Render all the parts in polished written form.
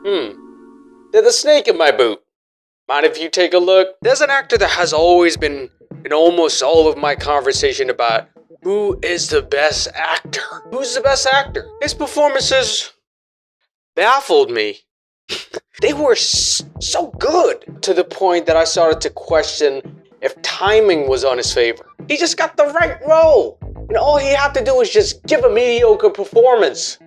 There's a snake in my boot. Mind if you take a look? There's an actor that has always been in almost all of my conversation about who is the best actor. Who's the best actor? His performances baffled me. They were so good to the point that I started to question if timing was on his favor. He just got the right role, and all he had to do was just give a mediocre performance.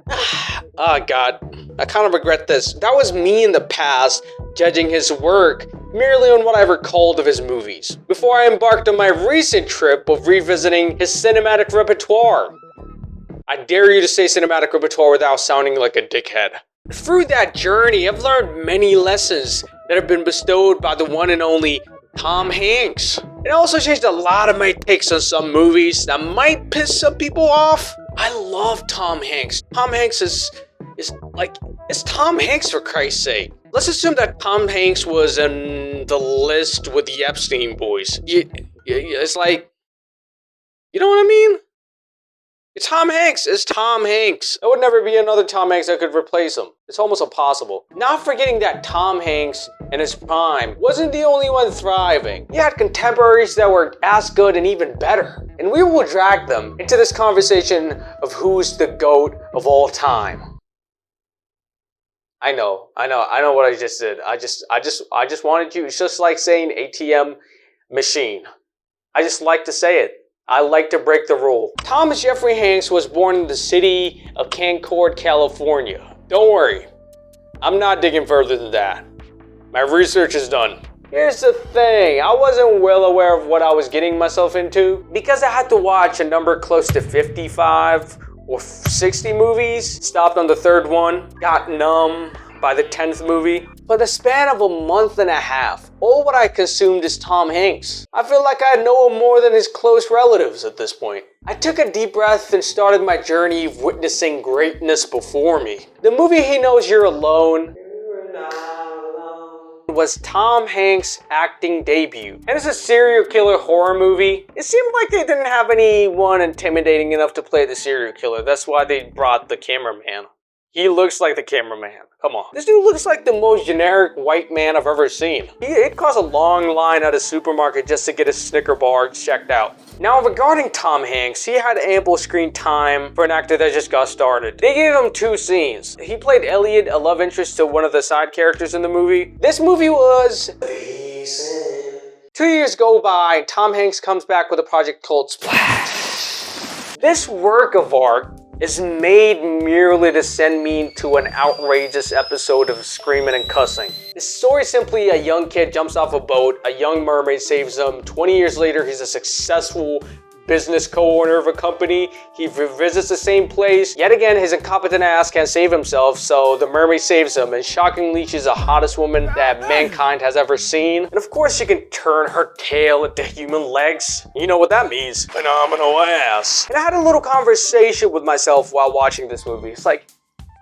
Oh God, I kind of regret this. That was me in the past, judging his work merely on what I recalled of his movies, before I embarked on my recent trip of revisiting his cinematic repertoire. I dare you to say cinematic repertoire without sounding like a dickhead. Through that journey, I've learned many lessons that have been bestowed by the one and only Tom Hanks. It also changed a lot of my takes on some movies that might piss some people off. I love Tom Hanks. Tom Hanks is it's Tom Hanks, for Christ's sake. Let's assume that Tom Hanks was in the list with the Epstein boys. It's like, you know what I mean? It's Tom Hanks. It's Tom Hanks. There would never be another Tom Hanks that could replace him. It's almost impossible. Not forgetting that Tom Hanks, in his prime, wasn't the only one thriving. He had contemporaries that were as good and even better. And we will drag them into this conversation of who's the GOAT of all time. I know what I just did. I just wanted you. It's just like saying ATM machine. I just like to say it. I like to break the rule. Thomas Jeffrey Hanks was born in the city of Concord, California. Don't worry, I'm not digging further than that. My research is done. Here's the thing, I wasn't well aware of what I was getting myself into because I had to watch a number close to 55 or 60 movies. Stopped on the third one, got numb by the 10th movie. For the span of a month and a half, all what I consumed is Tom Hanks. I feel like I know him more than his close relatives at this point. I took a deep breath and started my journey of witnessing greatness before me. The movie He Knows You're Alone was Tom Hanks' acting debut. And it's a serial killer horror movie. It seemed like they didn't have anyone intimidating enough to play the serial killer. That's why they brought the cameraman. He looks like the cameraman. Come on. This dude looks like the most generic white man I've ever seen. It caused a long line at a supermarket just to get his Snicker bar checked out. Now, regarding Tom Hanks, he had ample screen time for an actor that just got started. They gave him 2 scenes. He played Elliot, a love interest to one of the side characters in the movie. This movie was decent. 2 years go by, and Tom Hanks comes back with a project called Splash. This work of art is made merely to send me into an outrageous episode of screaming and cussing. The story simply: a young kid jumps off a boat, a young mermaid saves him. 20 years later, he's a successful business co-owner of a company. He revisits the same place. Yet again, his incompetent ass can't save himself, so the mermaid saves him, and shockingly, she's the hottest woman that mankind has ever seen. And of course, she can turn her tail into human legs. You know what that means. Phenomenal ass. And I had a little conversation with myself while watching this movie. It's like,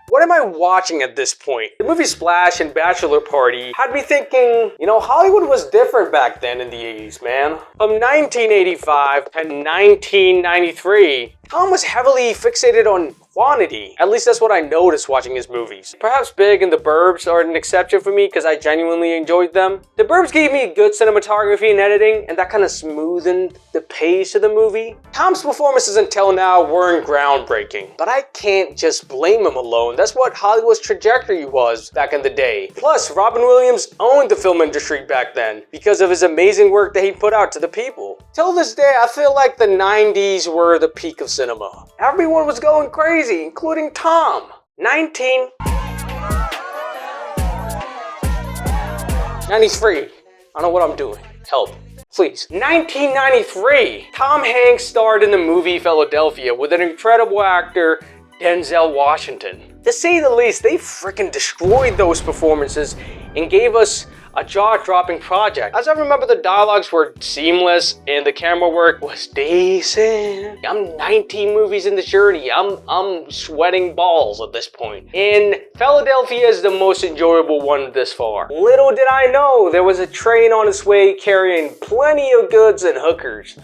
what am I watching at this point? The movie Splash and Bachelor Party had me thinking, you know, Hollywood was different back then in the 80s, man. From 1985 to 1993, Tom was heavily fixated on quantity. At least that's what I noticed watching his movies. Perhaps Big and The Burbs are an exception for me because I genuinely enjoyed them. The Burbs gave me good cinematography and editing, and that kind of smoothened the pace of the movie. Tom's performances until now weren't groundbreaking, but I can't just blame him alone. That's what Hollywood's trajectory was back in the day. Plus, Robin Williams owned the film industry back then because of his amazing work that he put out to the people. Till this day, I feel like the 90s were the peak of cinema. Everyone was going crazy, including Tom. 1993. I don't know what I'm doing. Help. Please. 1993. Tom Hanks starred in the movie Philadelphia with an incredible actor, Denzel Washington. To say the least, they freaking destroyed those performances and gave us a jaw-dropping project. As I remember, the dialogues were seamless and the camera work was decent. I'm 19 movies in the journey. I'm sweating balls at this point. And Philadelphia is the most enjoyable one this far. Little did I know there was a train on its way carrying plenty of goods and hookers.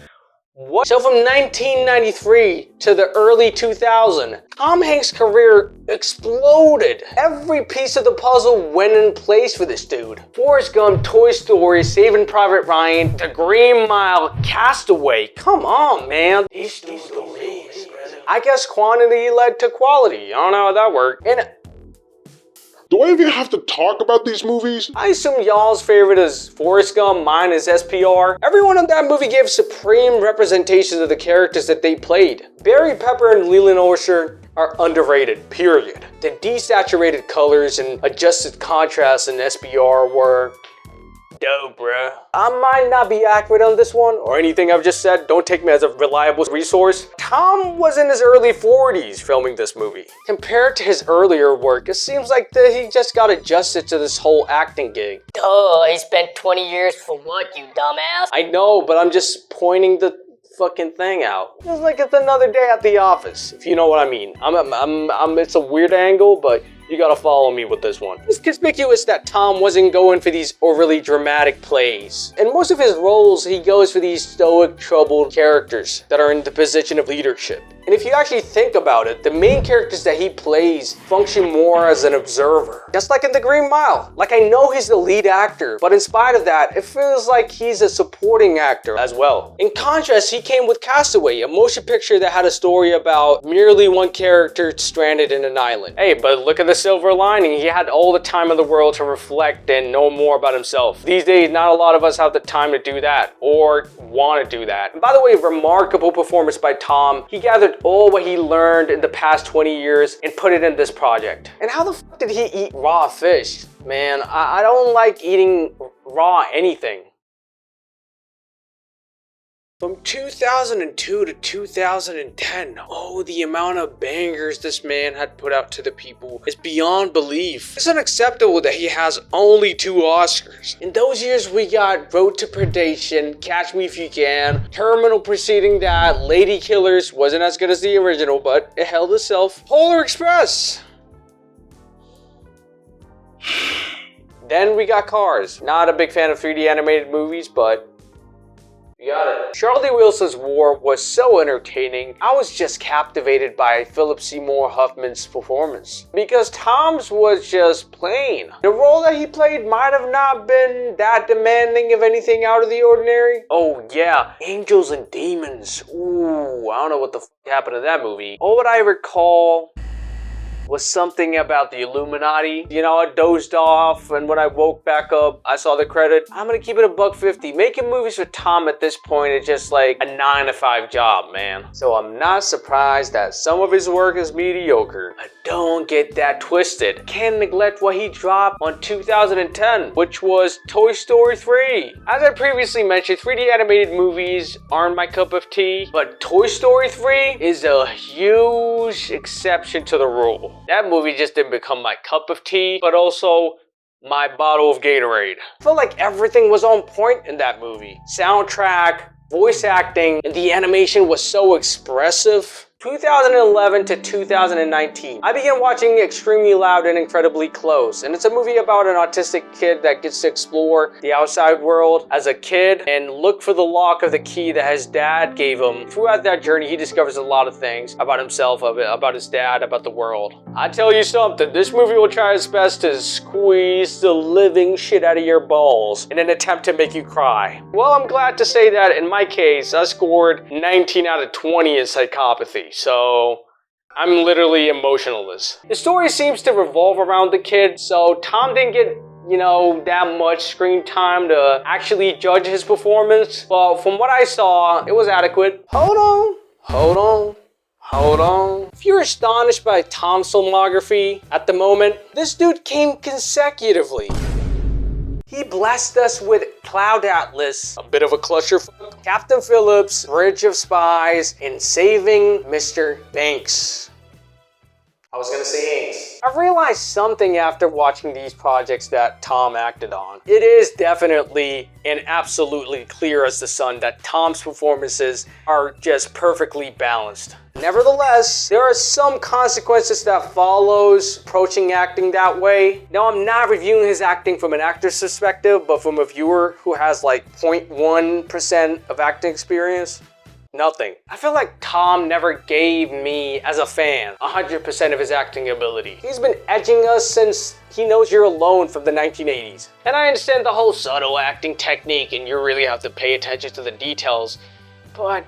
What? So from 1993 to the early 2000s, Tom Hanks' career exploded. Every piece of the puzzle went in place for this dude. Forrest Gump, Toy Story, Saving Private Ryan, The Green Mile, Castaway. Come on, man. These movies. I guess quantity led to quality. I don't know how that worked. And do I even have to talk about these movies? I assume y'all's favorite is Forrest Gump, mine is SPR. Everyone in that movie gave supreme representations of the characters that they played. Barry Pepper and Leland Orser are underrated, period. The desaturated colors and adjusted contrast in SPR were dope, bruh. I might not be accurate on this one or anything I've just said. Don't take me as a reliable resource. Tom was in his early 40s filming this movie. Compared to his earlier work, it seems like that he just got adjusted to this whole acting gig. Duh, he spent 20 years for what, you dumbass? I know, but I'm just pointing the fucking thing out. It's like it's another day at the office, if you know what I mean. It's a weird angle, but you gotta follow me with this one. It's conspicuous that Tom wasn't going for these overly dramatic plays. In most of his roles, he goes for these stoic, troubled characters that are in the position of leadership. And if you actually think about it, the main characters that he plays function more as an observer. Just like in The Green Mile. Like, I know he's the lead actor, but in spite of that, it feels like he's a supporting actor as well. In contrast, he came with Castaway, a motion picture that had a story about merely one character stranded in an island. Hey, but look at the silver lining. He had all the time in the world to reflect and know more about himself. These days, not a lot of us have the time to do that or want to do that. And by the way, remarkable performance by Tom. He gathered all what he learned in the past 20 years and put it in this project. And how the fuck did he eat raw fish? Man, I don't like eating raw anything. From 2002 to 2010, oh, the amount of bangers this man had put out to the people is beyond belief. It's unacceptable that he has only 2 Oscars. In those years, we got Road to Predation, Catch Me If You Can, Terminal preceding that, Lady Killers, wasn't as good as the original, but it held itself. Polar Express. Then we got Cars. Not a big fan of 3D animated movies, but you got it. Charlie Wilson's War was so entertaining. I was just captivated by Philip Seymour Hoffman's performance. Because Tom's was just plain. The role that he played might have not been that demanding of anything out of the ordinary. Oh yeah, Angels and Demons. Ooh, I don't know what the fuck happened to that movie. All what I recall was something about the Illuminati. You know, I dozed off, and when I woke back up, I saw the credit. I'm gonna keep it $1.50. Making movies with Tom at this point is just like a 9-to-5 job, man. So I'm not surprised that some of his work is mediocre. But don't get that twisted. Can't neglect what he dropped on 2010, which was Toy Story 3. As I previously mentioned, 3D animated movies aren't my cup of tea, but Toy Story 3 is a huge exception to the rule. That movie just didn't become my cup of tea, but also my bottle of Gatorade. I felt like everything was on point in that movie. Soundtrack, voice acting, and the animation was so expressive. 2011 to 2019, I began watching Extremely Loud and Incredibly Close, and it's a movie about an autistic kid that gets to explore the outside world as a kid and look for the lock of the key that his dad gave him. Throughout that journey, he discovers a lot of things about himself, about his dad, about the world. I tell you something, this movie will try its best to squeeze the living shit out of your balls in an attempt to make you cry. Well, I'm glad to say that in my case, I scored 19 out of 20 in psychopathy. So I'm literally emotionless. The story seems to revolve around the kid, so Tom didn't get, that much screen time to actually judge his performance. But from what I saw, it was adequate. Hold on. If you're astonished by Tom's filmography at the moment, this dude came consecutively. He blessed us with Cloud Atlas, a bit of a clusterfuck, Captain Phillips, Bridge of Spies, and Saving Mr. Banks. I was gonna say Hanks. I realized something after watching these projects that Tom acted on. It is definitely and absolutely clear as the sun that Tom's performances are just perfectly balanced. Nevertheless, there are some consequences that follows approaching acting that way. Now, I'm not reviewing his acting from an actor's perspective, but from a viewer who has like 0.1% of acting experience. Nothing. I feel like Tom never gave me, as a fan, 100% of his acting ability. He's been edging us since He Knows You're Alone from the 1980s. And I understand the whole subtle acting technique and you really have to pay attention to the details, but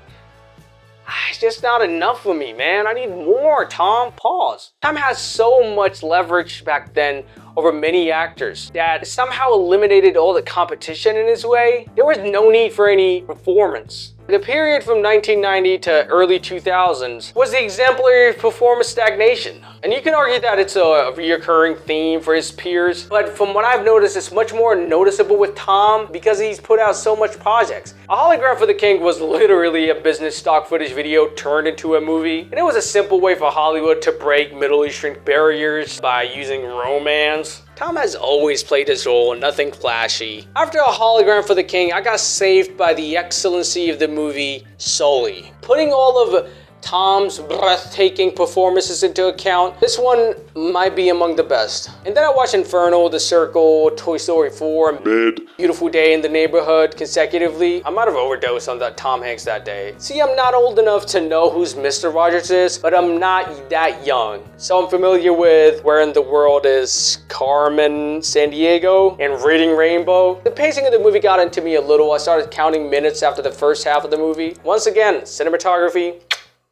it's just not enough for me, man. I need more, Tom. Pause. Tom has so much leverage back then over many actors that somehow eliminated all the competition in his way. There was no need for any performance. The period from 1990 to early 2000s was the exemplary performance stagnation. And you can argue that it's a recurring theme for his peers, but from what I've noticed, it's much more noticeable with Tom because he's put out so much projects. A Hologram for the King was literally a business stock footage video turned into a movie, and it was a simple way for Hollywood to break Middle Eastern barriers by using romance. Tom has always played his role and nothing flashy. After A Hologram for the King, I got saved by the excellency of the movie Sully. Putting all of Tom's breathtaking performances into account, this one might be among the best. And then I watched Inferno, The Circle, Toy Story 4, Mid. Beautiful Day in the Neighborhood consecutively. I might have overdosed on that Tom Hanks that day. See, I'm not old enough to know who's Mr. Rogers is, but I'm not that young. So I'm familiar with Where in the World is Carmen Sandiego and Reading Rainbow. The pacing of the movie got into me a little. I started counting minutes after the first half of the movie. Once again, cinematography.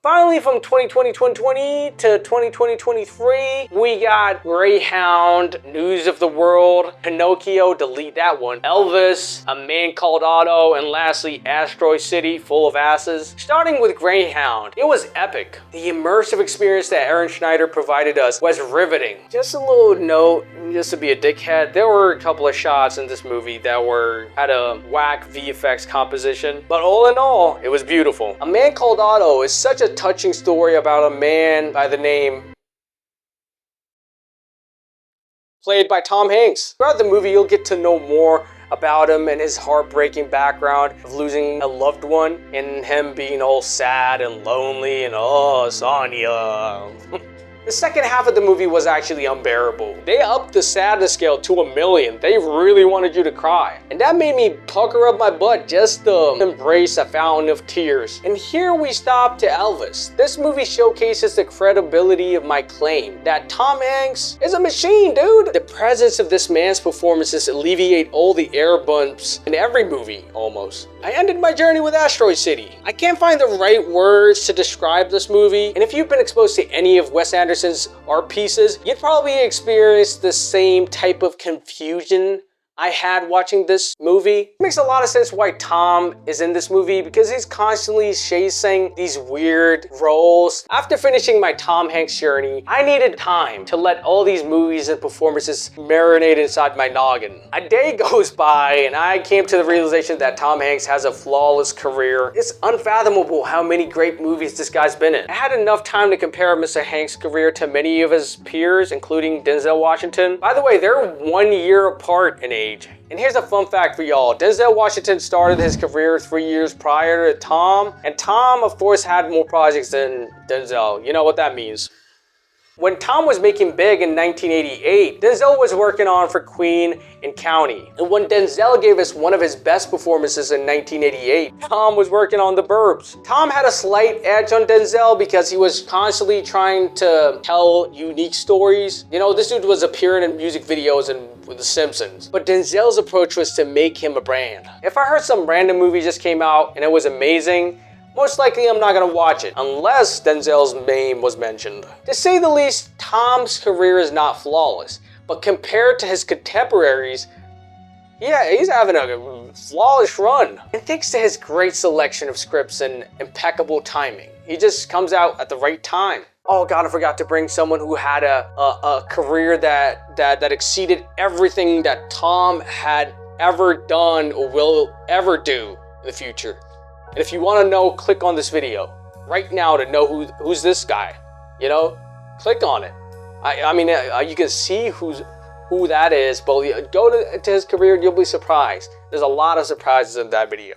Finally, from 2020 to 2023, we got Greyhound, News of the World, Pinocchio, delete that one, Elvis, A Man Called Otto, and lastly, Asteroid City, Full of Asses. Starting with Greyhound, it was epic. The immersive experience that Aaron Schneider provided us was riveting. Just a little note, just to be a dickhead, there were a couple of shots in this movie that had a whack VFX composition, but all in all, it was beautiful. A Man Called Otto is such a touching story about a man by the name played by Tom Hanks. Throughout the movie, you'll get to know more about him and his heartbreaking background of losing a loved one and him being all sad and lonely and oh, Sonia. The second half of the movie was actually unbearable. They upped the sadness scale to 1,000,000. They really wanted you to cry. And that made me pucker up my butt just to embrace a fountain of tears. And here we stop to Elvis. This movie showcases the credibility of my claim that Tom Hanks is a machine, dude. The presence of this man's performances alleviate all the air bumps in every movie, almost. I ended my journey with Asteroid City. I can't find the right words to describe this movie, and if you've been exposed to any of Wes Anderson's art pieces, you'd probably experience the same type of confusion I had watching this movie. It makes a lot of sense why Tom is in this movie because he's constantly chasing these weird roles. After finishing my Tom Hanks journey, I needed time to let all these movies and performances marinate inside my noggin. A day goes by and I came to the realization that Tom Hanks has a flawless career. It's unfathomable how many great movies this guy's been in. I had enough time to compare Mr. Hanks' career to many of his peers, including Denzel Washington. By the way, they're 1 year apart in age. And here's a fun fact for y'all. Denzel Washington started his career 3 years prior to Tom, and Tom, of course, had more projects than Denzel. You know what that means. When Tom was making big in 1988, Denzel was working on For Queen and County. And when Denzel gave us one of his best performances in 1988, Tom was working on The Burbs. Tom had a slight edge on Denzel because he was constantly trying to tell unique stories. You know, this dude was appearing in music videos and with The Simpsons. But Denzel's approach was to make him a brand. If I heard some random movie just came out and it was amazing, most likely I'm not gonna watch it, unless Denzel's name was mentioned. To say the least, Tom's career is not flawless, but compared to his contemporaries, yeah, he's having a flawless run. And thanks to his great selection of scripts and impeccable timing, he just comes out at the right time. Oh God, I forgot to bring someone who had a career that exceeded everything that Tom had ever done or will ever do in the future. And if you want to know, click on this video right now to know who's this guy. You know, click on it. I mean, you can see who that is, but go to his career and you'll be surprised. There's a lot of surprises in that video.